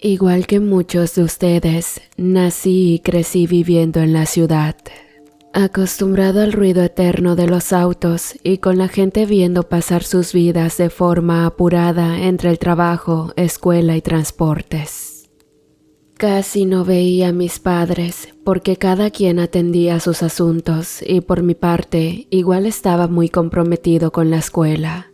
Igual que muchos de ustedes, nací y crecí viviendo en la ciudad, acostumbrado al ruido eterno de los autos y con la gente viendo pasar sus vidas de forma apurada entre el trabajo, escuela y transportes. Casi no veía a mis padres porque cada quien atendía sus asuntos y por mi parte igual estaba muy comprometido con la escuela.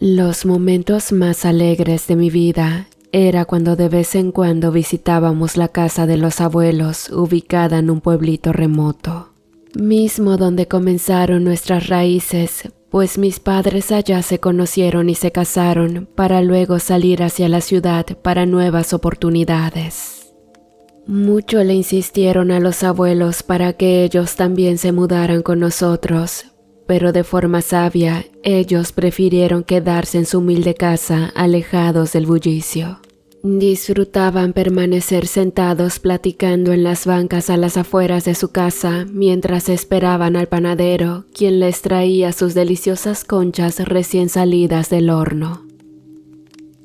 Los momentos más alegres de mi vida era cuando de vez en cuando visitábamos la casa de los abuelos ubicada en un pueblito remoto, mismo donde comenzaron nuestras raíces, pues mis padres allá se conocieron y se casaron para luego salir hacia la ciudad para nuevas oportunidades. Mucho le insistieron a los abuelos para que ellos también se mudaran con nosotros, pero de forma sabia, ellos prefirieron quedarse en su humilde casa, alejados del bullicio. Disfrutaban permanecer sentados platicando en las bancas a las afueras de su casa mientras esperaban al panadero, quien les traía sus deliciosas conchas recién salidas del horno.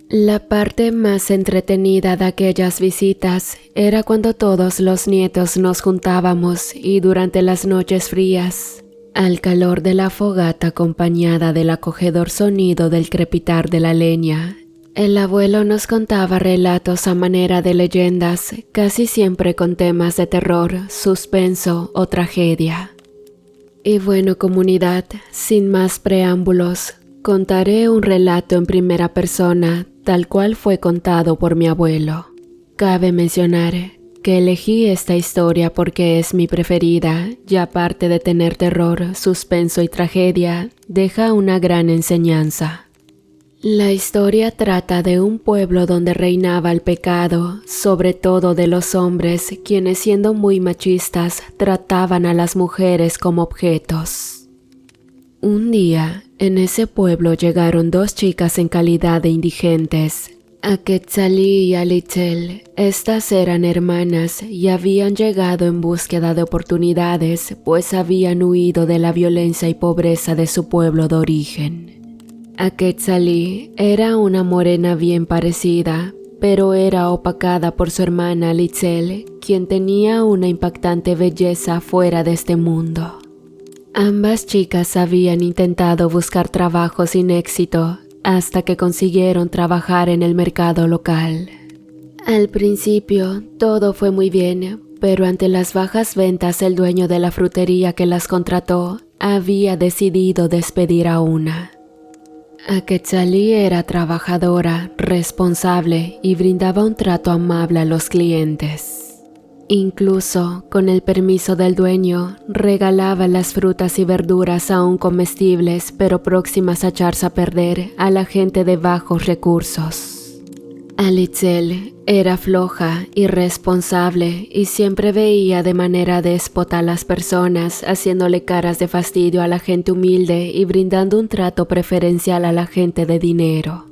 La parte más entretenida de aquellas visitas era cuando todos los nietos nos juntábamos y durante las noches frías, al calor de la fogata acompañada del acogedor sonido del crepitar de la leña, el abuelo nos contaba relatos a manera de leyendas, casi siempre con temas de terror, suspenso o tragedia. Y bueno, comunidad, sin más preámbulos, contaré un relato en primera persona, tal cual fue contado por mi abuelo. Cabe mencionar que elegí esta historia porque es mi preferida y aparte de tener terror, suspenso y tragedia, deja una gran enseñanza. La historia trata de un pueblo donde reinaba el pecado, sobre todo de los hombres, quienes siendo muy machistas trataban a las mujeres como objetos. Un día, en ese pueblo llegaron dos chicas en calidad de indigentes, a Quetzalí y a Litzel. Estas eran hermanas y habían llegado en búsqueda de oportunidades, pues habían huido de la violencia y pobreza de su pueblo de origen. A Quetzalí era una morena bien parecida, pero era opacada por su hermana Litzel, quien tenía una impactante belleza fuera de este mundo. Ambas chicas habían intentado buscar trabajo sin éxito, hasta que consiguieron trabajar en el mercado local. Al principio todo fue muy bien, pero ante las bajas ventas el dueño de la frutería que las contrató había decidido despedir a una. A Quetzalí era trabajadora, responsable y brindaba un trato amable a los clientes. Incluso, con el permiso del dueño, regalaba las frutas y verduras aún comestibles pero próximas a echarse a perder a la gente de bajos recursos. Litzel era floja, irresponsable y siempre veía de manera déspota a las personas, haciéndole caras de fastidio a la gente humilde y brindando un trato preferencial a la gente de dinero.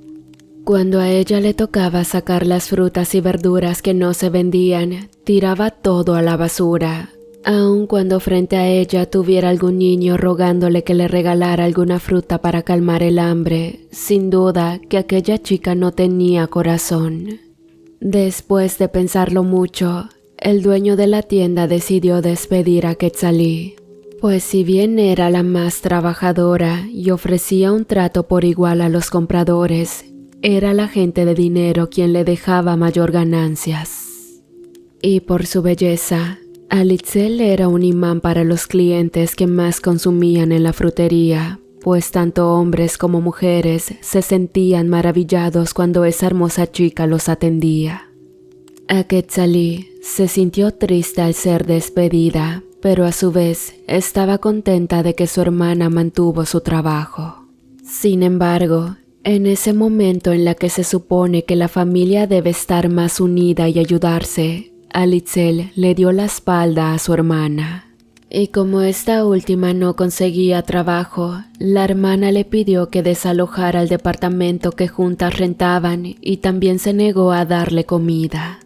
Cuando a ella le tocaba sacar las frutas y verduras que no se vendían, tiraba todo a la basura, aun cuando frente a ella tuviera algún niño rogándole que le regalara alguna fruta para calmar el hambre. Sin duda que aquella chica no tenía corazón. Después de pensarlo mucho, el dueño de la tienda decidió despedir a Quetzalí, pues si bien era la más trabajadora y ofrecía un trato por igual a los compradores, era la gente de dinero quien le dejaba mayor ganancias. Y por su belleza, Litzel era un imán para los clientes que más consumían en la frutería, pues tanto hombres como mujeres se sentían maravillados cuando esa hermosa chica los atendía. A Quetzalí se sintió triste al ser despedida, pero a su vez estaba contenta de que su hermana mantuvo su trabajo. Sin embargo, en ese momento en la que se supone que la familia debe estar más unida y ayudarse, Litzel le dio la espalda a su hermana. Y como esta última no conseguía trabajo, la hermana le pidió que desalojara el departamento que juntas rentaban y también se negó a darle comida.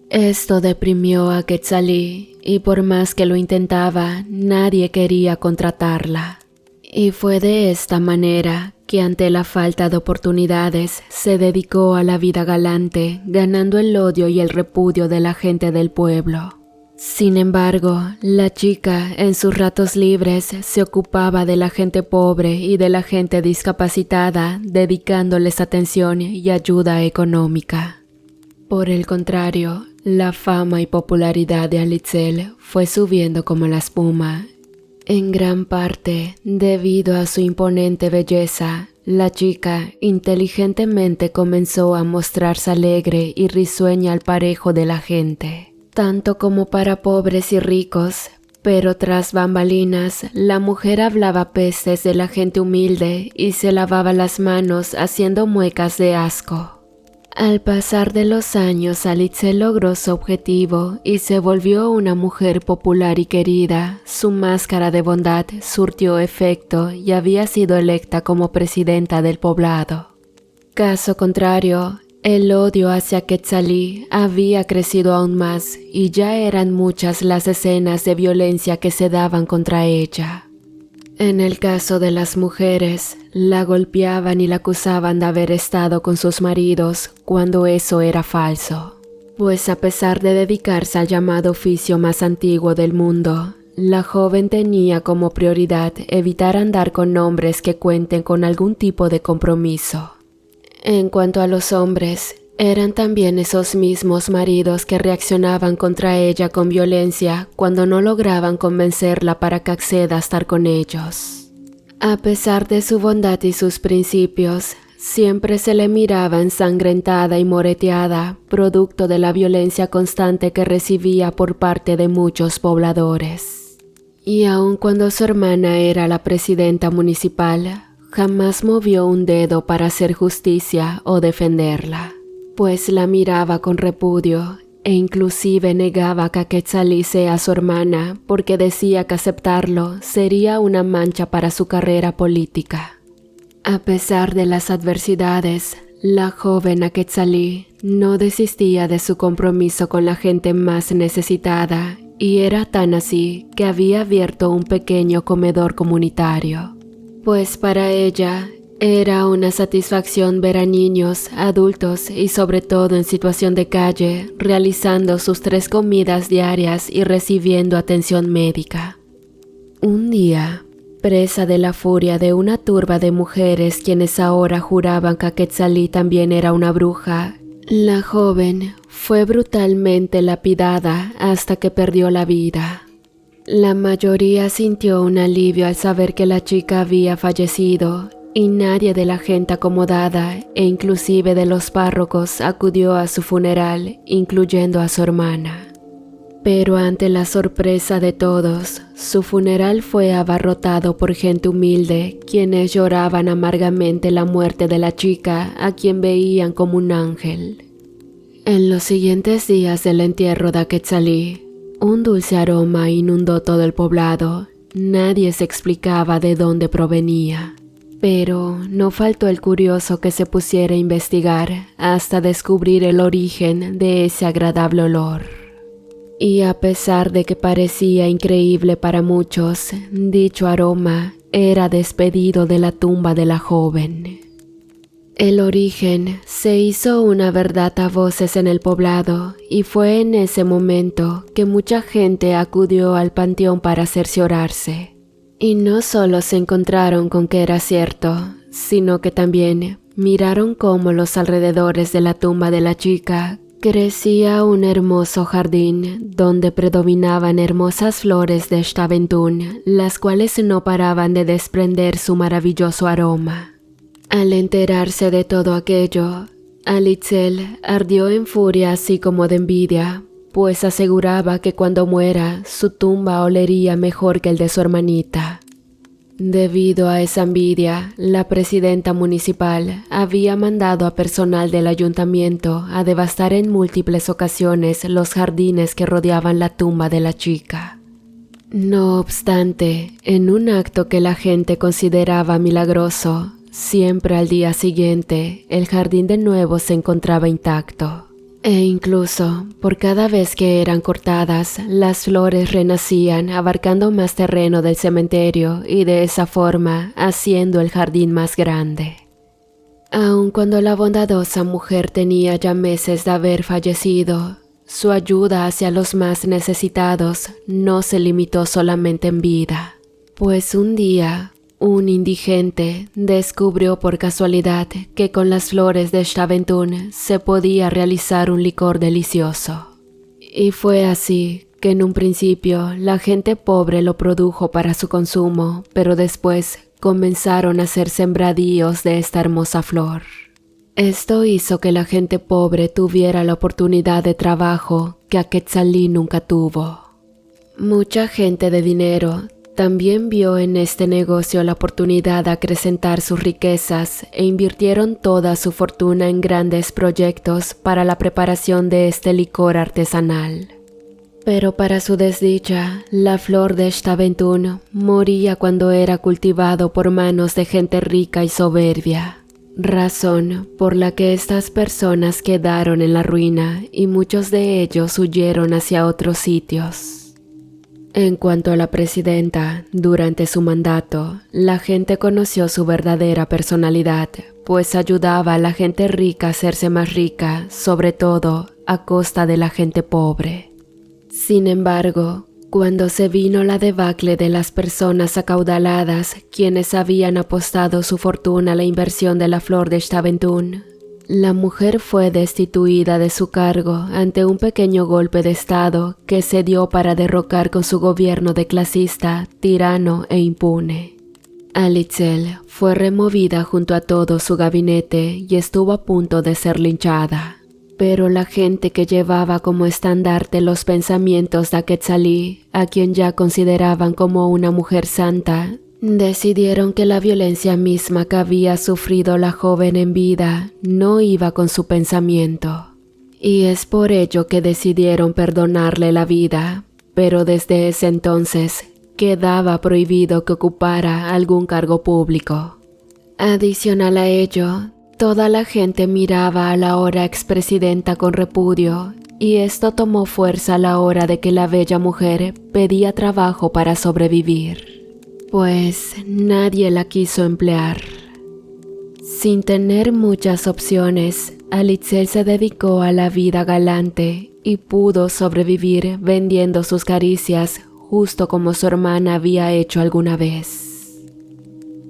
Esto deprimió a Quetzalí y por más que lo intentaba, nadie quería contratarla. Y fue de esta manera que ante la falta de oportunidades se dedicó a la vida galante, ganando el odio y el repudio de la gente del pueblo. Sin embargo, la chica en sus ratos libres se ocupaba de la gente pobre y de la gente discapacitada, dedicándoles atención y ayuda económica. Por el contrario, la fama y popularidad de Alitzel fue subiendo como la espuma. En gran parte, debido a su imponente belleza, la chica inteligentemente comenzó a mostrarse alegre y risueña al parejo de la gente, tanto como para pobres y ricos, pero tras bambalinas, la mujer hablaba pestes de la gente humilde y se lavaba las manos haciendo muecas de asco. Al pasar de los años, Alitzel logró su objetivo y se volvió una mujer popular y querida. Su máscara de bondad surtió efecto y había sido electa como presidenta del poblado. Caso contrario, el odio hacia Quetzalí había crecido aún más y ya eran muchas las escenas de violencia que se daban contra ella. En el caso de las mujeres, la golpeaban y la acusaban de haber estado con sus maridos cuando eso era falso, pues a pesar de dedicarse al llamado oficio más antiguo del mundo, la joven tenía como prioridad evitar andar con hombres que cuenten con algún tipo de compromiso. En cuanto a los hombres, eran también esos mismos maridos que reaccionaban contra ella con violencia cuando no lograban convencerla para que acceda a estar con ellos. A pesar de su bondad y sus principios, siempre se le miraba ensangrentada y moreteada, producto de la violencia constante que recibía por parte de muchos pobladores. Y aun cuando su hermana era la presidenta municipal, jamás movió un dedo para hacer justicia o defenderla, pues la miraba con repudio e inclusive negaba que Quetzalí sea su hermana porque decía que aceptarlo sería una mancha para su carrera política. A pesar de las adversidades, la joven Quetzalí no desistía de su compromiso con la gente más necesitada y era tan así que había abierto un pequeño comedor comunitario, pues para ella era una satisfacción ver a niños, adultos y sobre todo en situación de calle realizando sus 3 comidas diarias y recibiendo atención médica. Un día, presa de la furia de una turba de mujeres quienes ahora juraban que Quetzalí también era una bruja, la joven fue brutalmente lapidada hasta que perdió la vida. La mayoría sintió un alivio al saber que la chica había fallecido y nadie de la gente acomodada e inclusive de los párrocos acudió a su funeral, incluyendo a su hermana. Pero ante la sorpresa de todos, su funeral fue abarrotado por gente humilde, quienes lloraban amargamente la muerte de la chica a quien veían como un ángel. En los siguientes días del entierro de Quetzalí, un dulce aroma inundó todo el poblado. Nadie se explicaba de dónde provenía. Pero no faltó el curioso que se pusiera a investigar hasta descubrir el origen de ese agradable olor. Y a pesar de que parecía increíble para muchos, dicho aroma era despedido de la tumba de la joven. El origen se hizo una verdad a voces en el poblado y fue en ese momento que mucha gente acudió al panteón para cerciorarse. Y no solo se encontraron con que era cierto, sino que también miraron cómo los alrededores de la tumba de la chica crecía un hermoso jardín donde predominaban hermosas flores de Xtaventún, las cuales no paraban de desprender su maravilloso aroma. Al enterarse de todo aquello, Alitzel ardió en furia así como de envidia, pues aseguraba que cuando muera su tumba olería mejor que el de su hermanita. Debido a esa envidia, la presidenta municipal había mandado a personal del ayuntamiento a devastar en múltiples ocasiones los jardines que rodeaban la tumba de la chica. No obstante, en un acto que la gente consideraba milagroso, siempre al día siguiente el jardín de nuevo se encontraba intacto. E incluso, por cada vez que eran cortadas, las flores renacían abarcando más terreno del cementerio y de esa forma haciendo el jardín más grande. Aun cuando la bondadosa mujer tenía ya meses de haber fallecido, su ayuda hacia los más necesitados no se limitó solamente en vida, pues un día un indigente descubrió por casualidad que con las flores de Staventún se podía realizar un licor delicioso. Y fue así que en un principio la gente pobre lo produjo para su consumo, pero después comenzaron a hacer sembradíos de esta hermosa flor. Esto hizo que la gente pobre tuviera la oportunidad de trabajo que Aquetzalí nunca tuvo. Mucha gente de dinero también vio en este negocio la oportunidad de acrecentar sus riquezas e invirtieron toda su fortuna en grandes proyectos para la preparación de este licor artesanal. Pero para su desdicha, la flor de Staventún moría cuando era cultivado por manos de gente rica y soberbia, razón por la que estas personas quedaron en la ruina y muchos de ellos huyeron hacia otros sitios. En cuanto a la presidenta, durante su mandato, la gente conoció su verdadera personalidad, pues ayudaba a la gente rica a hacerse más rica, sobre todo a costa de la gente pobre. Sin embargo, cuando se vino la debacle de las personas acaudaladas, quienes habían apostado su fortuna a la inversión de la flor de Staventún, la mujer fue destituida de su cargo ante un pequeño golpe de estado que se dio para derrocar con su gobierno de clasista, tirano e impune. Alitzel fue removida junto a todo su gabinete y estuvo a punto de ser linchada. Pero la gente que llevaba como estandarte los pensamientos de Aquetzalí, a quien ya consideraban como una mujer santa, decidieron que la violencia misma que había sufrido la joven en vida no iba con su pensamiento. Y es por ello que decidieron perdonarle la vida, pero desde ese entonces quedaba prohibido que ocupara algún cargo público. Adicional a ello, toda la gente miraba a la ahora expresidenta con repudio, y esto tomó fuerza a la hora de que la bella mujer pedía trabajo para sobrevivir, pues nadie la quiso emplear. Sin tener muchas opciones, Alitzel se dedicó a la vida galante y pudo sobrevivir vendiendo sus caricias justo como su hermana había hecho alguna vez.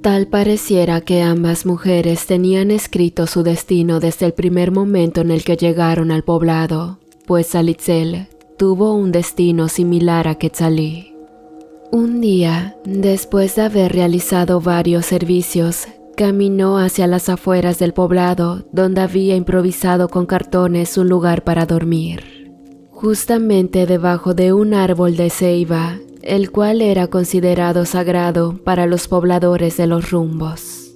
Tal pareciera que ambas mujeres tenían escrito su destino desde el primer momento en el que llegaron al poblado, pues Alitzel tuvo un destino similar a Quetzalí. Un día, después de haber realizado varios servicios, caminó hacia las afueras del poblado, donde había improvisado con cartones un lugar para dormir, justamente debajo de un árbol de ceiba, el cual era considerado sagrado para los pobladores de los rumbos.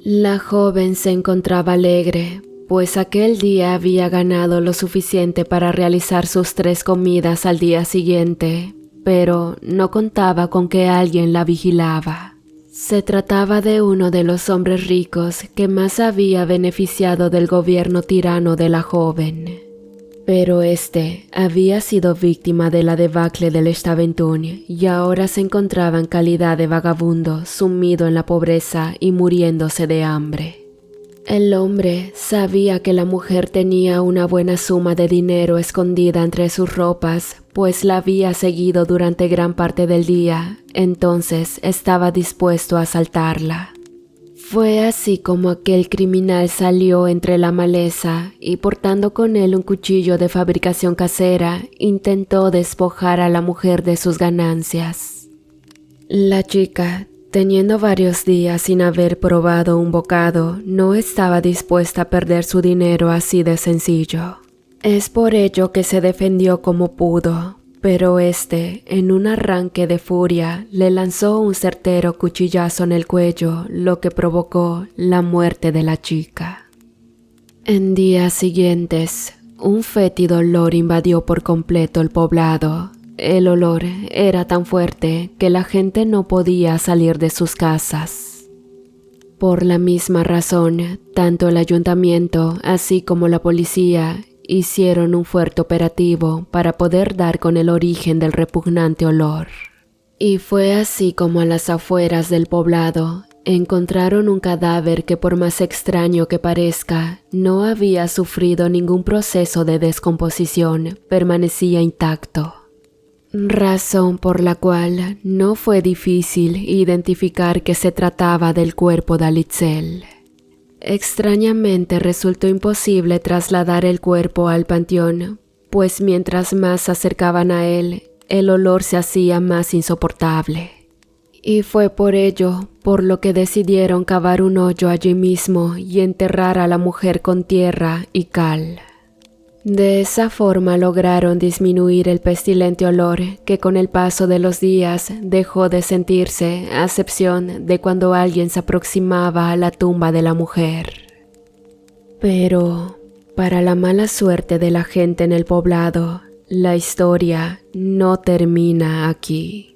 La joven se encontraba alegre, pues aquel día había ganado lo suficiente para realizar sus 3 comidas al día siguiente, pero no contaba con que alguien la vigilaba. Se trataba de uno de los hombres ricos que más había beneficiado del gobierno tirano de la joven. Pero este había sido víctima de la debacle del Staventún y ahora se encontraba en calidad de vagabundo, sumido en la pobreza y muriéndose de hambre. El hombre sabía que la mujer tenía una buena suma de dinero escondida entre sus ropas, pues la había seguido durante gran parte del día, entonces estaba dispuesto a asaltarla. Fue así como aquel criminal salió entre la maleza y portando con él un cuchillo de fabricación casera, intentó despojar a la mujer de sus ganancias. La chica, teniendo varios días sin haber probado un bocado, no estaba dispuesta a perder su dinero así de sencillo. Es por ello que se defendió como pudo, pero en un arranque de furia, le lanzó un certero cuchillazo en el cuello, lo que provocó la muerte de la chica. En días siguientes, un fétido olor invadió por completo el poblado. El olor era tan fuerte que la gente no podía salir de sus casas. Por la misma razón, tanto el ayuntamiento, así como la policía, hicieron un fuerte operativo para poder dar con el origen del repugnante olor. Y fue así como a las afueras del poblado encontraron un cadáver que, por más extraño que parezca, no había sufrido ningún proceso de descomposición, permanecía intacto. Razón por la cual no fue difícil identificar que se trataba del cuerpo de Alitzel. Extrañamente resultó imposible trasladar el cuerpo al panteón, pues mientras más se acercaban a él, el olor se hacía más insoportable. Y fue por ello por lo que decidieron cavar un hoyo allí mismo y enterrar a la mujer con tierra y cal. De esa forma lograron disminuir el pestilente olor que con el paso de los días dejó de sentirse, a excepción de cuando alguien se aproximaba a la tumba de la mujer. Pero, para la mala suerte de la gente en el poblado, la historia no termina aquí.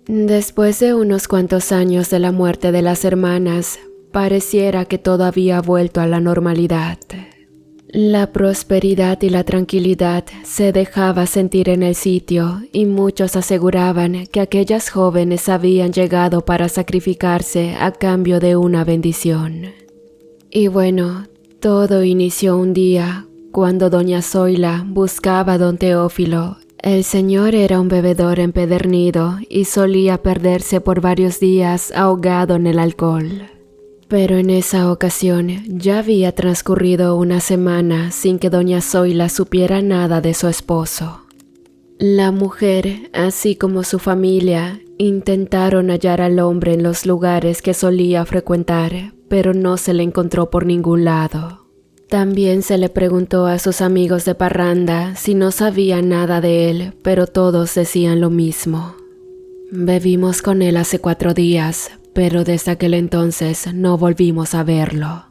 Después de unos cuantos años de la muerte de las hermanas, pareciera que todo había vuelto a la normalidad. La prosperidad y la tranquilidad se dejaba sentir en el sitio y muchos aseguraban que aquellas jóvenes habían llegado para sacrificarse a cambio de una bendición. Y bueno, todo inició un día cuando doña Zoila buscaba a don Teófilo. El señor era un bebedor empedernido y solía perderse por varios días ahogado en el alcohol. Pero en esa ocasión ya había transcurrido una semana sin que doña Zoila supiera nada de su esposo. La mujer, así como su familia, intentaron hallar al hombre en los lugares que solía frecuentar, pero no se le encontró por ningún lado. También se le preguntó a sus amigos de parranda si no sabían nada de él, pero todos decían lo mismo. Bebimos con él hace 4 días, pero desde aquel entonces no volvimos a verlo.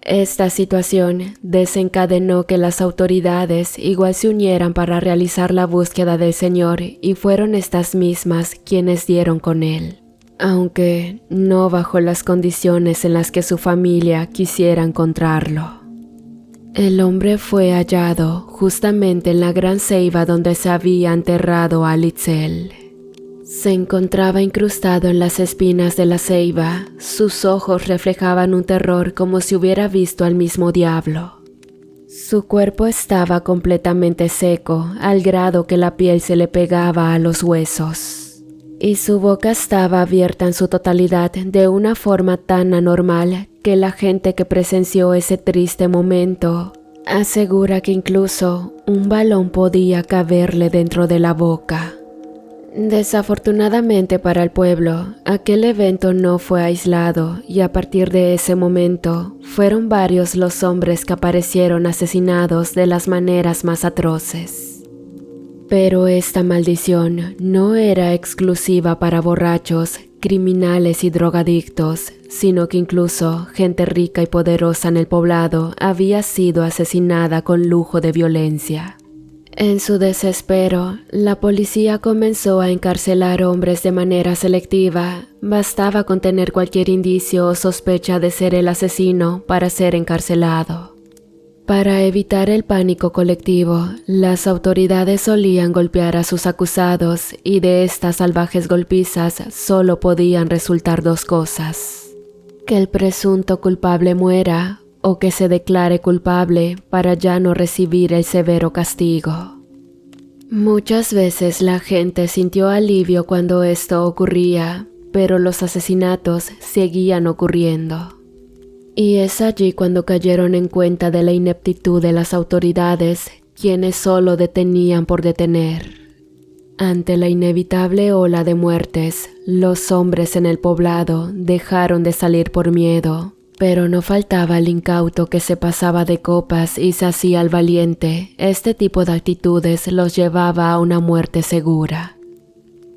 Esta situación desencadenó que las autoridades igual se unieran para realizar la búsqueda del señor y fueron estas mismas quienes dieron con él, aunque no bajo las condiciones en las que su familia quisiera encontrarlo. El hombre fue hallado justamente en la gran ceiba donde se había enterrado a Alitzel. Se encontraba incrustado en las espinas de la ceiba, sus ojos reflejaban un terror como si hubiera visto al mismo diablo. Su cuerpo estaba completamente seco, al grado que la piel se le pegaba a los huesos. Y su boca estaba abierta en su totalidad de una forma tan anormal que la gente que presenció ese triste momento asegura que incluso un balón podía caberle dentro de la boca. Desafortunadamente para el pueblo, aquel evento no fue aislado y a partir de ese momento fueron varios los hombres que aparecieron asesinados de las maneras más atroces. Pero esta maldición no era exclusiva para borrachos, criminales y drogadictos, sino que incluso gente rica y poderosa en el poblado había sido asesinada con lujo de violencia. En su desespero, la policía comenzó a encarcelar hombres de manera selectiva. Bastaba con tener cualquier indicio o sospecha de ser el asesino para ser encarcelado. Para evitar el pánico colectivo, las autoridades solían golpear a sus acusados y de estas salvajes golpizas solo podían resultar 2 cosas: que el presunto culpable muera o que se declare culpable para ya no recibir el severo castigo. Muchas veces la gente sintió alivio cuando esto ocurría, pero los asesinatos seguían ocurriendo. Y es allí cuando cayeron en cuenta de la ineptitud de las autoridades, quienes solo detenían por detener. Ante la inevitable ola de muertes, los hombres en el poblado dejaron de salir por miedo, pero no faltaba el incauto que se pasaba de copas y se hacía el valiente. Este tipo de actitudes los llevaba a una muerte segura.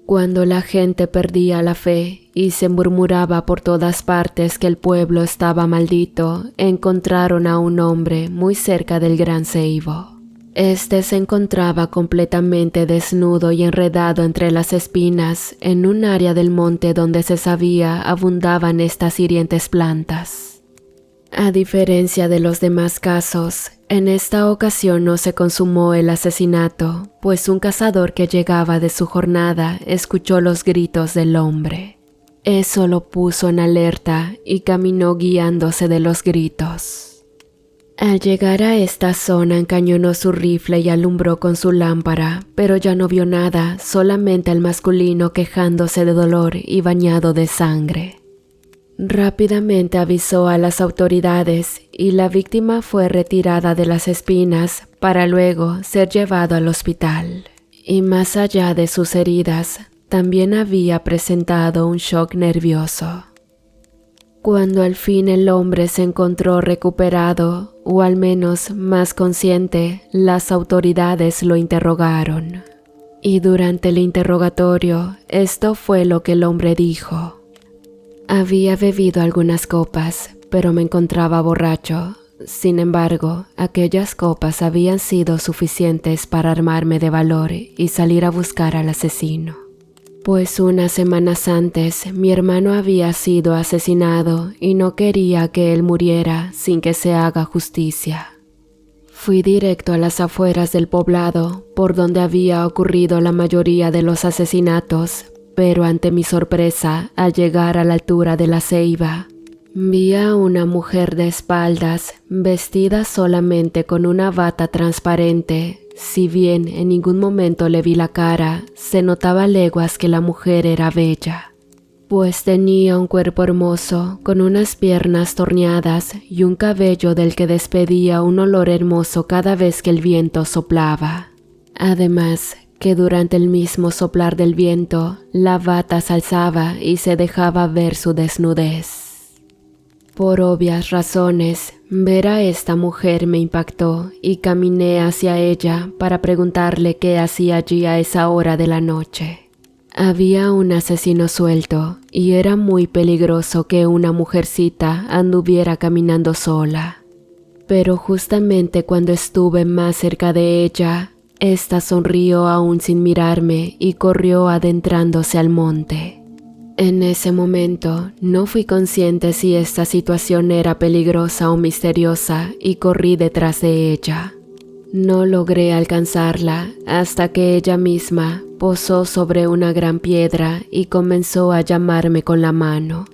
Cuando la gente perdía la fe y se murmuraba por todas partes que el pueblo estaba maldito, encontraron a un hombre muy cerca del gran ceibo. Este se encontraba completamente desnudo y enredado entre las espinas en un área del monte donde se sabía abundaban estas hirientes plantas. A diferencia de los demás casos, en esta ocasión no se consumó el asesinato, pues un cazador que llegaba de su jornada escuchó los gritos del hombre. Eso lo puso en alerta y caminó guiándose de los gritos. Al llegar a esta zona encañonó su rifle y alumbró con su lámpara, pero ya no vio nada, solamente al masculino quejándose de dolor y bañado de sangre. Rápidamente avisó a las autoridades y la víctima fue retirada de las espinas para luego ser llevado al hospital. Y más allá de sus heridas, también había presentado un shock nervioso. Cuando al fin el hombre se encontró recuperado, o al menos más consciente, las autoridades lo interrogaron. Y durante el interrogatorio, esto fue lo que el hombre dijo. Había bebido algunas copas, pero me encontraba borracho. Sin embargo, aquellas copas habían sido suficientes para armarme de valor y salir a buscar al asesino. Pues unas semanas antes, mi hermano había sido asesinado y no quería que él muriera sin que se haga justicia. Fui directo a las afueras del poblado, por donde había ocurrido la mayoría de los asesinatos, pero ante mi sorpresa, al llegar a la altura de la ceiba, vi a una mujer de espaldas, vestida solamente con una bata transparente. Si bien en ningún momento le vi la cara, se notaba a leguas que la mujer era bella, pues tenía un cuerpo hermoso, con unas piernas torneadas y un cabello del que despedía un olor hermoso cada vez que el viento soplaba. Además, que durante el mismo soplar del viento, la bata se alzaba y se dejaba ver su desnudez. Por obvias razones, ver a esta mujer me impactó y caminé hacia ella para preguntarle qué hacía allí a esa hora de la noche. Había un asesino suelto y era muy peligroso que una mujercita anduviera caminando sola. Pero justamente cuando estuve más cerca de ella, esta sonrió aún sin mirarme y corrió adentrándose al monte. En ese momento no fui consciente si esta situación era peligrosa o misteriosa y corrí detrás de ella. No logré alcanzarla hasta que ella misma posó sobre una gran piedra y comenzó a llamarme con la mano.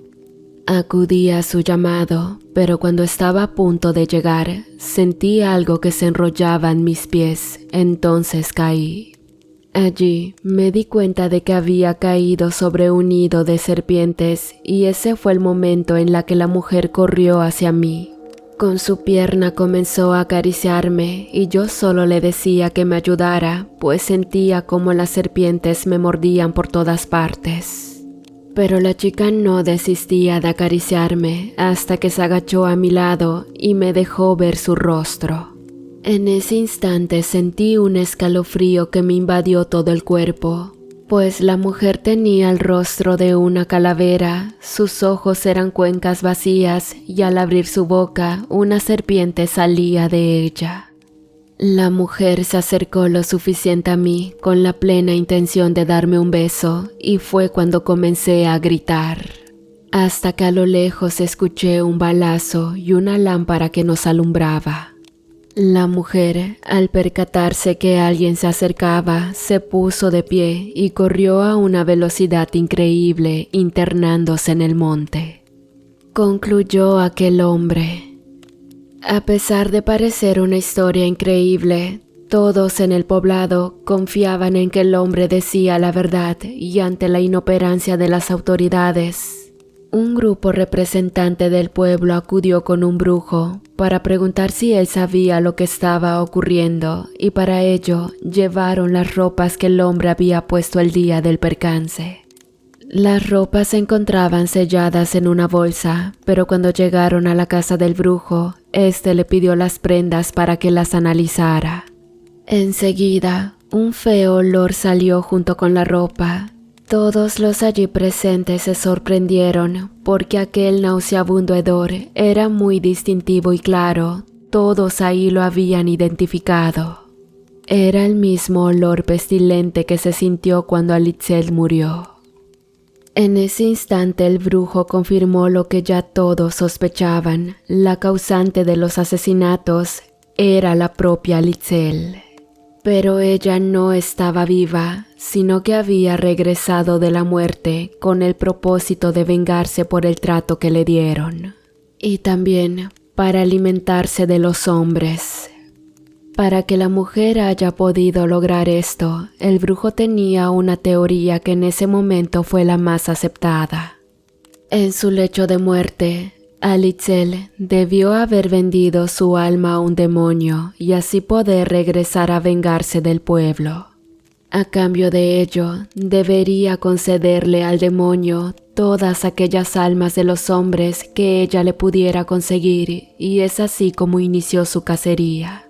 Acudí a su llamado, pero cuando estaba a punto de llegar, sentí algo que se enrollaba en mis pies, entonces caí. Allí me di cuenta de que había caído sobre un nido de serpientes y ese fue el momento en la que la mujer corrió hacia mí. Con su pierna comenzó a acariciarme y yo solo le decía que me ayudara, pues sentía como las serpientes me mordían por todas partes. Pero la chica no desistía de acariciarme hasta que se agachó a mi lado y me dejó ver su rostro. En ese instante sentí un escalofrío que me invadió todo el cuerpo, pues la mujer tenía el rostro de una calavera, sus ojos eran cuencas vacías y al abrir su boca una serpiente salía de ella. La mujer se acercó lo suficiente a mí con la plena intención de darme un beso y fue cuando comencé a gritar, hasta que a lo lejos escuché un balazo y una lámpara que nos alumbraba. La mujer, al percatarse que alguien se acercaba, se puso de pie y corrió a una velocidad increíble, internándose en el monte. Concluyó aquel hombre. A pesar de parecer una historia increíble, todos en el poblado confiaban en que el hombre decía la verdad y ante la inoperancia de las autoridades, un grupo representante del pueblo acudió con un brujo para preguntar si él sabía lo que estaba ocurriendo y para ello llevaron las ropas que el hombre había puesto el día del percance. Las ropas se encontraban selladas en una bolsa, pero cuando llegaron a la casa del brujo, este le pidió las prendas para que las analizara. Enseguida, un feo olor salió junto con la ropa. Todos los allí presentes se sorprendieron porque aquel nauseabundo hedor era muy distintivo y claro, todos ahí lo habían identificado. Era el mismo olor pestilente que se sintió cuando Alitzel murió. En ese instante el brujo confirmó lo que ya todos sospechaban: la causante de los asesinatos era la propia Litzel. Pero ella no estaba viva, sino que había regresado de la muerte con el propósito de vengarse por el trato que le dieron. Y también para alimentarse de los hombres. Para que la mujer haya podido lograr esto, el brujo tenía una teoría que en ese momento fue la más aceptada. En su lecho de muerte, Alitzel debió haber vendido su alma a un demonio y así poder regresar a vengarse del pueblo. A cambio de ello, debería concederle al demonio todas aquellas almas de los hombres que ella le pudiera conseguir, y es así como inició su cacería.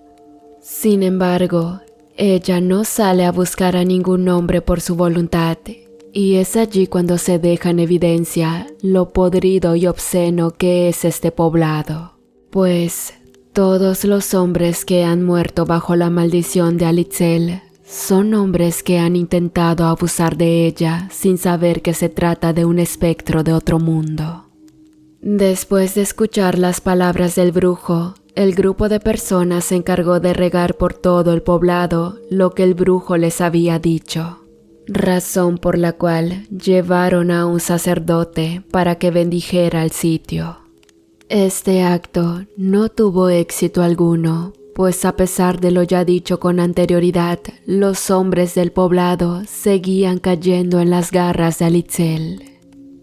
Sin embargo, ella no sale a buscar a ningún hombre por su voluntad, y es allí cuando se deja en evidencia lo podrido y obsceno que es este poblado. Pues todos los hombres que han muerto bajo la maldición de Alitzel son hombres que han intentado abusar de ella sin saber que se trata de un espectro de otro mundo. Después de escuchar las palabras del brujo, el grupo de personas se encargó de regar por todo el poblado lo que el brujo les había dicho, razón por la cual llevaron a un sacerdote para que bendijera el sitio. Este acto no tuvo éxito alguno, pues a pesar de lo ya dicho con anterioridad, los hombres del poblado seguían cayendo en las garras de Alitzel.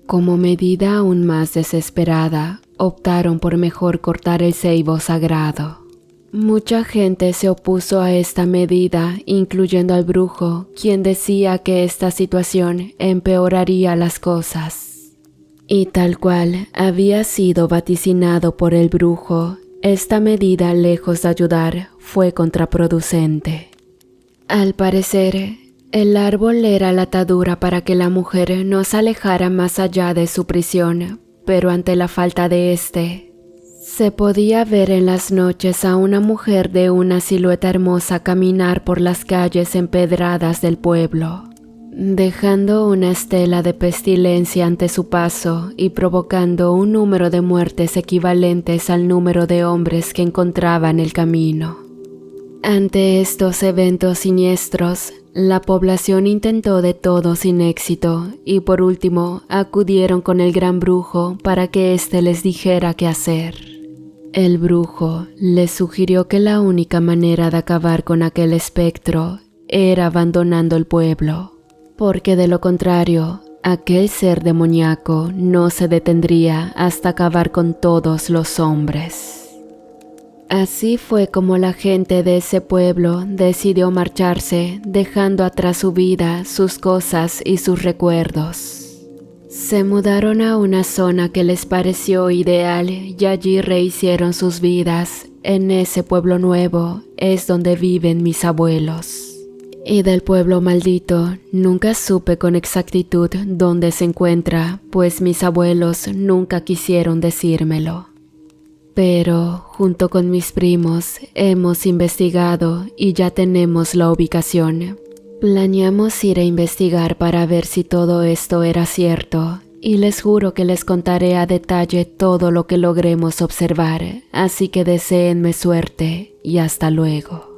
Como medida aún más desesperada, optaron por mejor cortar el ceibo sagrado. Mucha gente se opuso a esta medida, incluyendo al brujo, quien decía que esta situación empeoraría las cosas. Y tal cual había sido vaticinado por el brujo, esta medida, lejos de ayudar, fue contraproducente. Al parecer, el árbol era la atadura para que la mujer no se alejara más allá de su prisión, pero ante la falta de este, se podía ver en las noches a una mujer de una silueta hermosa caminar por las calles empedradas del pueblo, dejando una estela de pestilencia ante su paso y provocando un número de muertes equivalentes al número de hombres que encontraba en el camino. Ante estos eventos siniestros, la población intentó de todo sin éxito y por último acudieron con el gran brujo para que éste les dijera qué hacer. El brujo les sugirió que la única manera de acabar con aquel espectro era abandonando el pueblo, porque de lo contrario, aquel ser demoníaco no se detendría hasta acabar con todos los hombres. Así fue como la gente de ese pueblo decidió marcharse, dejando atrás su vida, sus cosas y sus recuerdos. Se mudaron a una zona que les pareció ideal y allí rehicieron sus vidas. En ese pueblo nuevo es donde viven mis abuelos. Y del pueblo maldito nunca supe con exactitud dónde se encuentra, pues mis abuelos nunca quisieron decírmelo. Pero, junto con mis primos, hemos investigado y ya tenemos la ubicación. Planeamos ir a investigar para ver si todo esto era cierto, y les juro que les contaré a detalle todo lo que logremos observar, así que deséenme suerte y hasta luego.